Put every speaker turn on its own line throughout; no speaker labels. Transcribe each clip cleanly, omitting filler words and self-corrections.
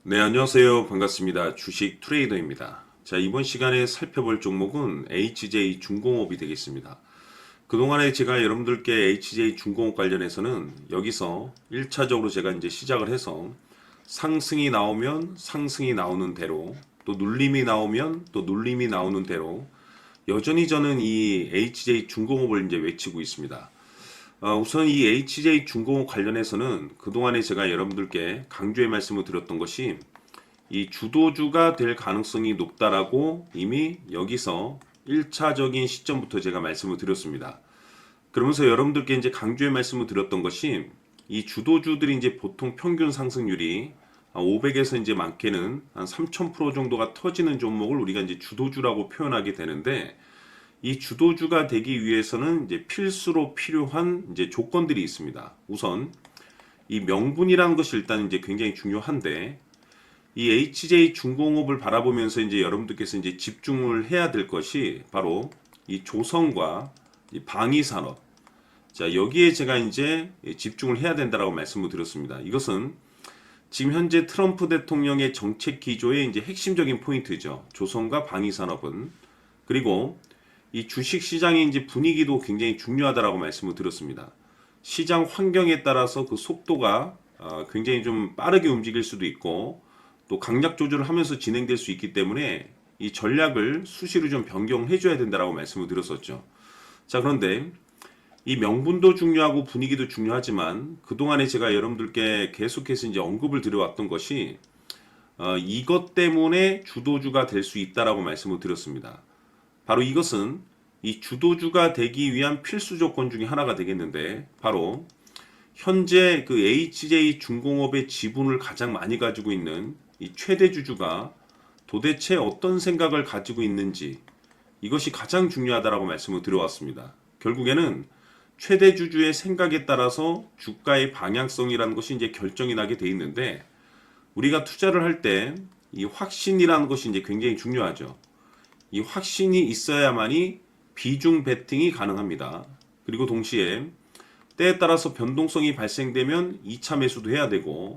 네, 안녕하세요. 반갑습니다. 주식 트레이더입니다. 자, 이번 시간에 살펴볼 종목은 HJ 중공업이 되겠습니다. 그동안에 제가 여러분들께 HJ 중공업 관련해서는 여기서 1차적으로 제가 이제 시작을 해서 상승이 나오면 상승이 나오는 대로, 또 눌림이 나오면 또 눌림이 나오는 대로 여전히 저는 이 HJ 중공업을 이제 외치고 있습니다. 우선 이 HJ 중공업 관련해서는 그동안에 제가 여러분들께 강조의 말씀을 드렸던 것이 이 주도주가 될 가능성이 높다라고 이미 여기서 1차적인 시점부터 제가 말씀을 드렸습니다. 그러면서 여러분들께 이제 강조의 말씀을 드렸던 것이 이 주도주들이 이제 보통 평균 상승률이 500에서 이제 많게는 한 3000% 정도가 터지는 종목을 우리가 이제 주도주라고 표현하게 되는데, 이 주도주가 되기 위해서는 이제 필수로 필요한 이제 조건들이 있습니다. 우선 이 명분이라는 것이 일단 이제 굉장히 중요한데, 이 HJ 중공업을 바라보면서 이제 여러분들께서 이제 집중을 해야 될 것이 바로 이 조선과 이 방위산업. 자, 여기에 제가 이제 집중을 해야 된다라고 말씀을 드렸습니다. 이것은 지금 현재 트럼프 대통령의 정책 기조의 이제 핵심적인 포인트죠. 조선과 방위산업은. 그리고 이 주식 시장의 이제 분위기도 굉장히 중요하다라고 말씀을 드렸습니다. 시장 환경에 따라서 그 속도가 굉장히 좀 빠르게 움직일 수도 있고 또 강약 조절을 하면서 진행될 수 있기 때문에 이 전략을 수시로 좀 변경해 줘야 된다라고 말씀을 드렸었죠. 자, 그런데 이 명분도 중요하고 분위기도 중요하지만 그동안에 제가 여러분들께 계속해서 이제 언급을 드려왔던 것이 이것 때문에 주도주가 될 수 있다라고 말씀을 드렸습니다. 바로 이것은 이 주도주가 되기 위한 필수 조건 중에 하나가 되겠는데, 바로 현재 그 HJ 중공업의 지분을 가장 많이 가지고 있는 이 최대 주주가 도대체 어떤 생각을 가지고 있는지, 이것이 가장 중요하다라고 말씀을 드려왔습니다. 결국에는 최대 주주의 생각에 따라서 주가의 방향성이라는 것이 이제 결정이 나게 돼 있는데, 우리가 투자를 할 때 이 확신이라는 것이 이제 굉장히 중요하죠. 이 확신이 있어야만이 비중 베팅이 가능합니다. 그리고 동시에 때에 따라서 변동성이 발생되면 2차 매수도 해야 되고,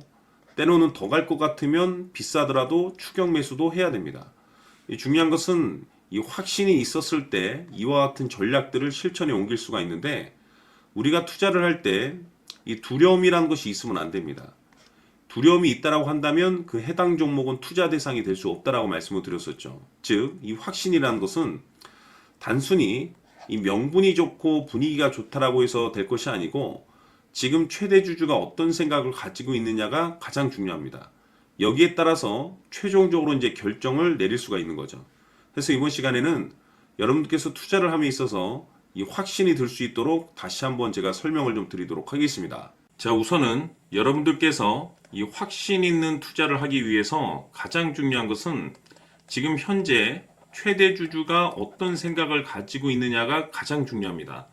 때로는 더 갈 것 같으면 비싸더라도 추격 매수도 해야 됩니다. 중요한 것은 이 확신이 있었을 때 이와 같은 전략들을 실천에 옮길 수가 있는데, 우리가 투자를 할 때 이 두려움이라는 것이 있으면 안 됩니다. 두려움이 있다라고 한다면 그 해당 종목은 투자 대상이 될 수 없다라고 말씀을 드렸었죠. 즉, 이 확신이라는 것은 단순히 이 명분이 좋고 분위기가 좋다라고 해서 될 것이 아니고, 지금 최대 주주가 어떤 생각을 가지고 있느냐가 가장 중요합니다. 여기에 따라서 최종적으로 이제 결정을 내릴 수가 있는 거죠. 그래서 이번 시간에는 여러분들께서 투자를 함에 있어서 이 확신이 들 수 있도록 다시 한번 제가 설명을 좀 드리도록 하겠습니다. 자, 우선은 여러분들께서 이 확신 있는 투자를 하기 위해서 가장 중요한 것은 지금 현재 최대 주주가 어떤 생각을 가지고 있느냐가 가장 중요합니다.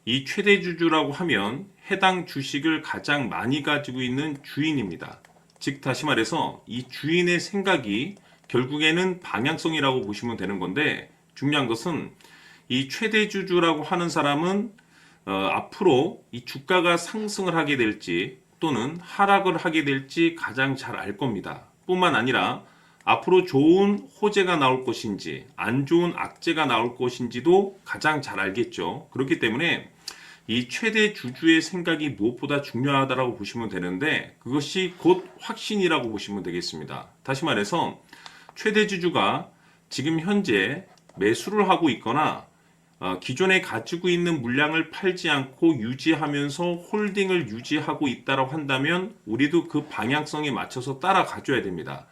이 최대 주주라고 하면 해당 주식을 가장 많이 가지고 있는 주인입니다. 즉, 다시 말해서 이 주인의 생각이 결국에는 방향성이라고 보시면 되는 건데, 중요한 것은 이 최대 주주라고 하는 사람은 앞으로 이 주가가 상승을 하게 될지 또는 하락을 하게 될지 가장 잘 알 겁니다. 뿐만 아니라 앞으로 좋은 호재가 나올 것인지 안 좋은 악재가 나올 것인지도 가장 잘 알겠죠. 그렇기 때문에 이 최대 주주의 생각이 무엇보다 중요하다고 보시면 되는데, 그것이 곧 확신이라고 보시면 되겠습니다. 다시 말해서 최대 주주가 지금 현재 매수를 하고 있거나 기존에 가지고 있는 물량을 팔지 않고 유지하면서 홀딩을 유지하고 있다고 한다면 우리도 그 방향성에 맞춰서 따라가줘야 됩니다.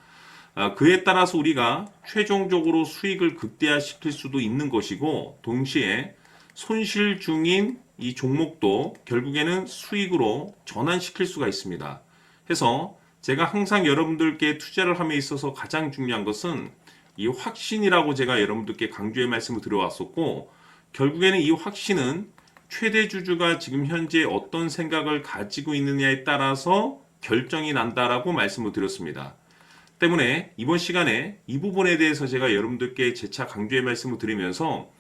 그에 따라서 우리가 최종적으로 수익을 극대화시킬 수도 있는 것이고, 동시에 손실 중인 이 종목도 결국에는 수익으로 전환시킬 수가 있습니다. 해서 제가 항상 여러분들께 투자를 함에 있어서 가장 중요한 것은 이 확신이라고 제가 여러분들께 강조의 말씀을 드려왔었고, 결국에는 이 확신은 최대 주주가 지금 현재 어떤 생각을 가지고 있느냐에 따라서 결정이 난다라고 말씀을 드렸습니다. 때문에 이번 시간에 이 부분에 대해서 제가 여러분들께 재차 강조의 말씀을 드리면서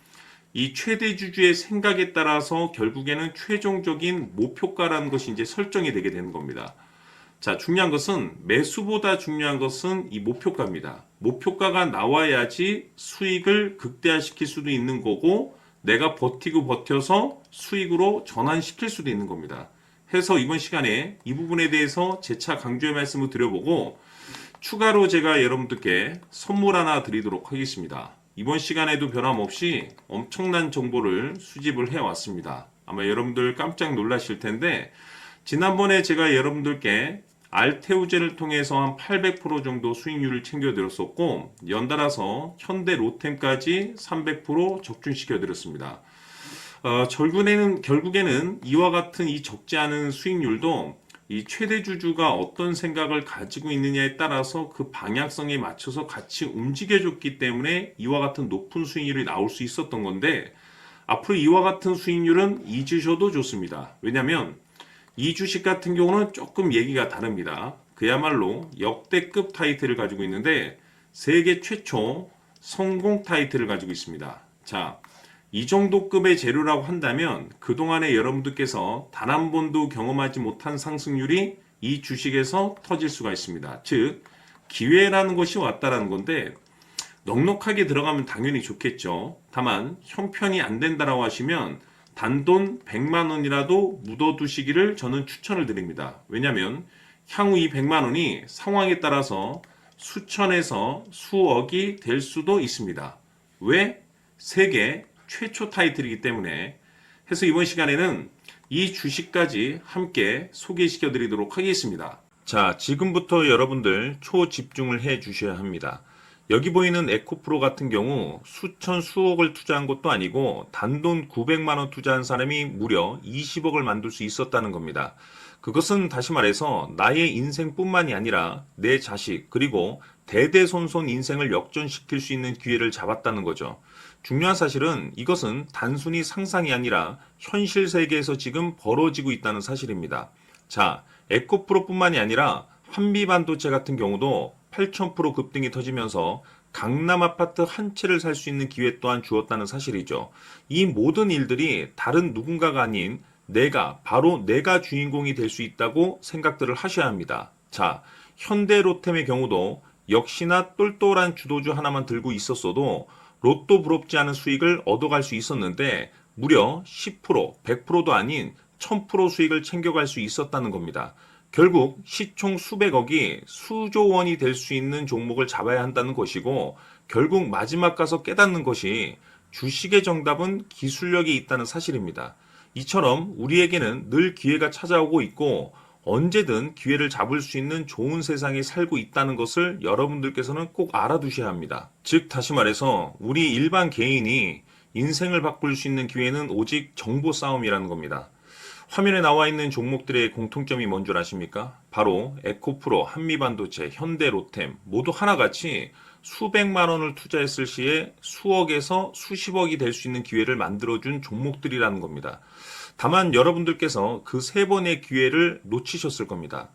이 최대 주주의 생각에 따라서 결국에는 최종적인 목표가라는 것이 이제 설정이 되게 되는 겁니다. 자, 중요한 것은 매수보다 중요한 것은 이 목표가입니다. 목표가가 나와야지 수익을 극대화시킬 수도 있는 거고 내가 버티고 버텨서 수익으로 전환시킬 수도 있는 겁니다. 해서 이번 시간에 이 부분에 대해서 재차 강조의 말씀을 드려보고 추가로 제가 여러분들께 선물 하나 드리도록 하겠습니다. 이번 시간에도 변함없이 엄청난 정보를 수집을 해왔습니다. 아마 여러분들 깜짝 놀라실 텐데 지난번에 제가 여러분들께 알테우제를 통해서 한 800% 정도 수익률을 챙겨드렸었고 연달아서 현대 로템까지 300% 적중시켜드렸습니다. 결국에는 이와 같은 이 적지 않은 수익률도 이 최대 주주가 어떤 생각을 가지고 있느냐에 따라서 그 방향성에 맞춰서 같이 움직여줬기 때문에 이와 같은 높은 수익률이 나올 수 있었던 건데 앞으로 이와 같은 수익률은 잊으셔도 좋습니다. 왜냐하면 이 주식 같은 경우는 조금 얘기가 다릅니다. 그야말로 역대급 타이틀을 가지고 있는데 세계 최초 성공 타이틀을 가지고 있습니다. 자, 이 정도 급의 재료라고 한다면 그동안에 여러분들께서 단 한 번도 경험하지 못한 상승률이 이 주식에서 터질 수가 있습니다. 즉 기회라는 것이 왔다라는 건데 넉넉하게 들어가면 당연히 좋겠죠. 다만 형편이 안 된다라고 하시면 단돈 100만 원이라도 묻어두시기를 저는 추천을 드립니다. 왜냐하면 향후 이 100만 원이 상황에 따라서 수천에서 수억이 될 수도 있습니다. 왜? 세계 최초 타이틀이기 때문에. 해서 이번 시간에는 이 주식까지 함께 소개시켜 드리도록 하겠습니다. 자, 지금부터 여러분들 초집중을 해 주셔야 합니다. 여기 보이는 에코프로 같은 경우 수천 수억을 투자한 것도 아니고 단돈 900만 원 투자한 사람이 무려 20억을 만들 수 있었다는 겁니다. 그것은 다시 말해서 나의 인생뿐만이 아니라 내 자식 그리고 대대손손 인생을 역전시킬 수 있는 기회를 잡았다는 거죠. 중요한 사실은 이것은 단순히 상상이 아니라 현실 세계에서 지금 벌어지고 있다는 사실입니다. 자, 에코프로뿐만이 아니라 한미반도체 같은 경우도 8,000% 급등이 터지면서 강남 아파트 한 채를 살 수 있는 기회 또한 주었다는 사실이죠. 이 모든 일들이 다른 누군가가 아닌 바로 내가 주인공이 될 수 있다고 생각들을 하셔야 합니다. 자, 현대로템의 경우도 역시나 똘똘한 주도주 하나만 들고 있었어도 로또 부럽지 않은 수익을 얻어갈 수 있었는데 무려 10%, 100%도 아닌 1000% 수익을 챙겨갈 수 있었다는 겁니다. 결국 시총 수백억이 수조 원이 될 수 있는 종목을 잡아야 한다는 것이고 결국 마지막 가서 깨닫는 것이 주식의 정답은 기술력이 있다는 사실입니다. 이처럼 우리에게는 늘 기회가 찾아오고 있고 언제든 기회를 잡을 수 있는 좋은 세상에 살고 있다는 것을 여러분들께서는 꼭 알아두셔야 합니다. 즉 다시 말해서 우리 일반 개인이 인생을 바꿀 수 있는 기회는 오직 정보 싸움이라는 겁니다. 화면에 나와 있는 종목들의 공통점이 뭔 줄 아십니까? 바로 에코프로, 한미반도체, 현대로템 모두 하나같이 수백만 원을 투자했을 시에 수억에서 수십억이 될 수 있는 기회를 만들어준 종목들이라는 겁니다. 다만 여러분들께서 그 세 번의 기회를 놓치셨을 겁니다.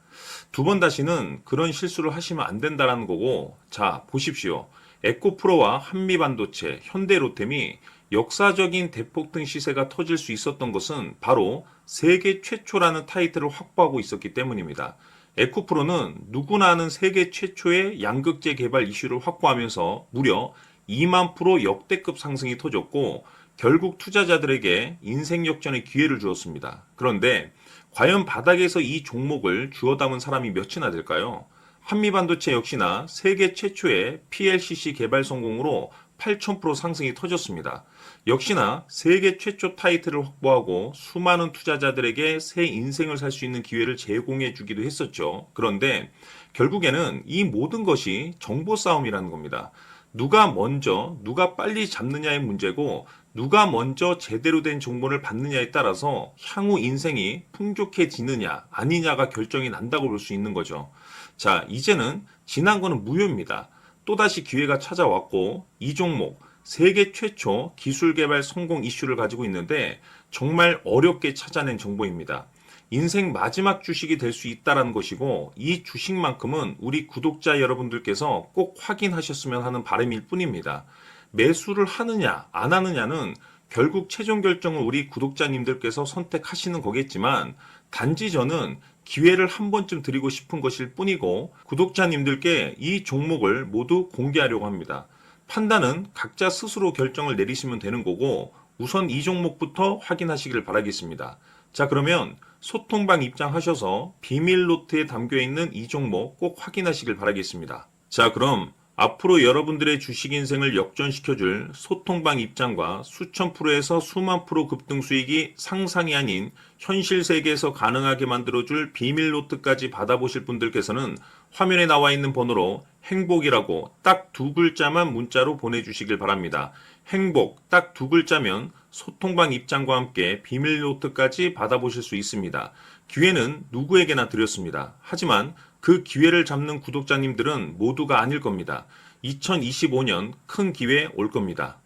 두 번 다시는 그런 실수를 하시면 안 된다는 거고, 자, 보십시오. 에코프로와 한미반도체, 현대로템이 역사적인 대폭등 시세가 터질 수 있었던 것은 바로 세계 최초라는 타이틀을 확보하고 있었기 때문입니다. 에코프로는 누구나 아는 세계 최초의 양극재 개발 이슈를 확보하면서 무려 2만 프로 역대급 상승이 터졌고 결국 투자자들에게 인생 역전의 기회를 주었습니다. 그런데 과연 바닥에서 이 종목을 주워 담은 사람이 몇이나 될까요? 한미반도체 역시나 세계 최초의 PLCC 개발 성공으로 8,000% 상승이 터졌습니다. 역시나 세계 최초 타이틀을 확보하고 수많은 투자자들에게 새 인생을 살 수 있는 기회를 제공해 주기도 했었죠. 그런데 결국에는 이 모든 것이 정보 싸움이라는 겁니다. 누가 먼저, 누가 빨리 잡느냐의 문제고 누가 먼저 제대로 된 정보를 받느냐에 따라서 향후 인생이 풍족해지느냐 아니냐가 결정이 난다고 볼 수 있는 거죠. 자, 이제는 지난 거는 무효입니다. 또다시 기회가 찾아왔고 이 종목 세계 최초 기술 개발 성공 이슈를 가지고 있는데 정말 어렵게 찾아낸 정보입니다. 인생 마지막 주식이 될 수 있다는 것이고 이 주식만큼은 우리 구독자 여러분들께서 꼭 확인하셨으면 하는 바람일 뿐입니다. 매수를 하느냐 안 하느냐는 결국 최종 결정을 우리 구독자님들께서 선택하시는 거겠지만 단지 저는
기회를 한 번쯤 드리고 싶은 것일 뿐이고 구독자님들께 이 종목을 모두 공개하려고 합니다. 판단은 각자 스스로 결정을 내리시면 되는 거고 우선 이 종목부터 확인하시길 바라겠습니다. 자, 그러면 소통방 입장하셔서 비밀 노트에 담겨 있는 이 종목 꼭 확인하시길 바라겠습니다. 자, 그럼 앞으로 여러분들의 주식 인생을 역전시켜줄 소통방 입장과 수천 프로에서 수만 프로 급등 수익이 상상이 아닌 현실 세계에서 가능하게 만들어줄 비밀 노트까지 받아보실 분들께서는 화면에 나와 있는 번호로 행복이라고 딱 두 글자만 문자로 보내주시길 바랍니다. 행복 딱 두 글자면 소통방 입장과 함께 비밀 노트까지 받아보실 수 있습니다. 기회는 누구에게나 드렸습니다. 하지만 그 기회를 잡는 구독자님들은 모두가 아닐 겁니다. 2025년 큰 기회 올 겁니다.